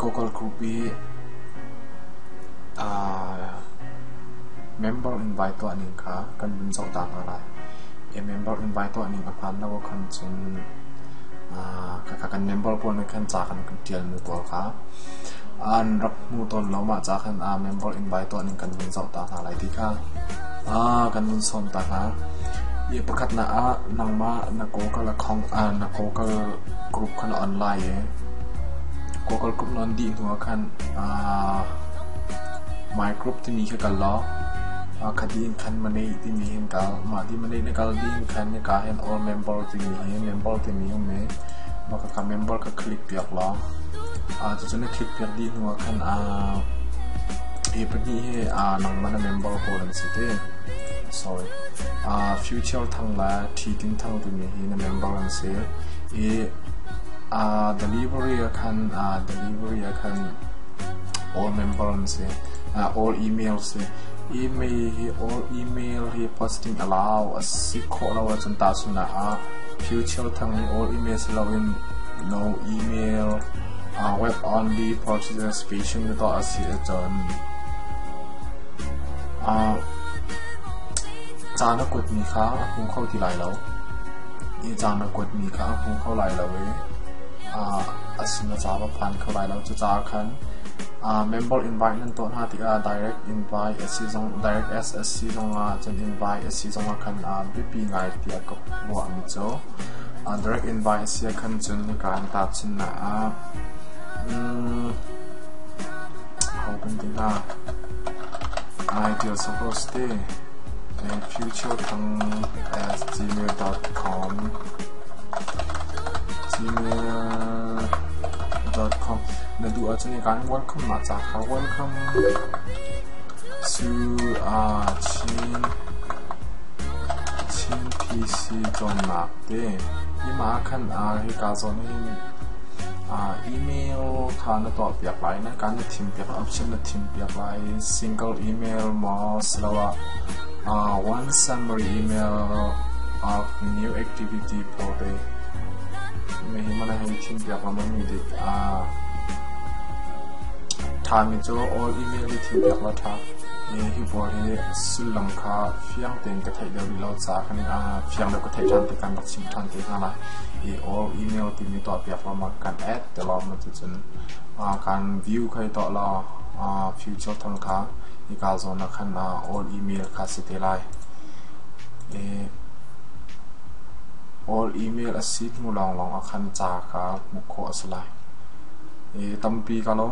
Google Group member invite ตัวนึงค่ะกันบุญสองตาอะไรmember invite ตัวนึงอภันแล้วก็คันจนกัน member พวกนั้นคันจากกันเดียนมือตัวค่ะอันรับมือตนเรามาจากกันmember invite ตัวนึงกันบุญสองตาอะไรที่ค่ะกันบุญสองตาค่ะยี่ประคัดนะนังมานักโกกละของนักโกกละกลุ่มคันออนไลน์โกกละกลุ่มนอนดีหัวคันmy group ที่มีแค่กันล้อคดีคันมันในที่มีเห็นกันมาที่มันในการดีคันในการเห็น all member ที่มีเห็น member ที่มีไหมมากับ member ก็คลิกเปียกล้อจะในคลิกเปียกดีหัวคันพอดีนังมัน member โพลันสิเต้ sorry future ทั้งละที่ทิ้งทั้งที่มีเห็น member นั่นสิdelivery คัน delivery คัน all member นั่นสิall emails all email posting allow สิขอเราจนตาสุนัข future ทั้ง all emails เราเป็น no email web only participation ต่อสิจนจานกดมีค่าพุ่งเข้าที่ไหลแล้วจานกดมีค่าพุ่งเข้าไหลแล้วเว้ยสินจ้าพันเข้าไหลแล้วจะจ้าคันmember invite นั่นตัวหน้าที่direct invite SC จง direct SC จงจน invite SC จงคันBP ไงที่ก็หัวมิโจdirect invite SC คันจนการตัดสินนะเขาเป็นที่ideal suppose day and future ทั้ง gmail.comแล้วดูอาจจะในการ welcome มาจากเขา welcome to chin PC จนหนักเด้ยี่มาคันให้การสอนให้อีเมลทานต่อเปียกไหลนะการทีมเปียก option ทีมเปียกไหล single email มาสแล้วone summary email of new activity per day ไม่เห็นมันให้ทีมเปียกมันมีดิทามิโจ all email ที่ทีมเปียกแล้วท่าที่บอกให้สุลังคาเฟียงเต็งกระไทยเดียวเราจากกันเฟียงเดียวกระไทยทันที่การตัดสินทันที่อะไรall email ที่มีต่อเปียกเรามาการ add แต่เรามาจนการ view ใครต่อเราfuture ทั้งค่าที่การส่งนักขันall email ค่าสิทธิ์ไลน์all email อาศิษย์มูลองอาคันจากมุขโคสไลตั้มปีกันแล้ว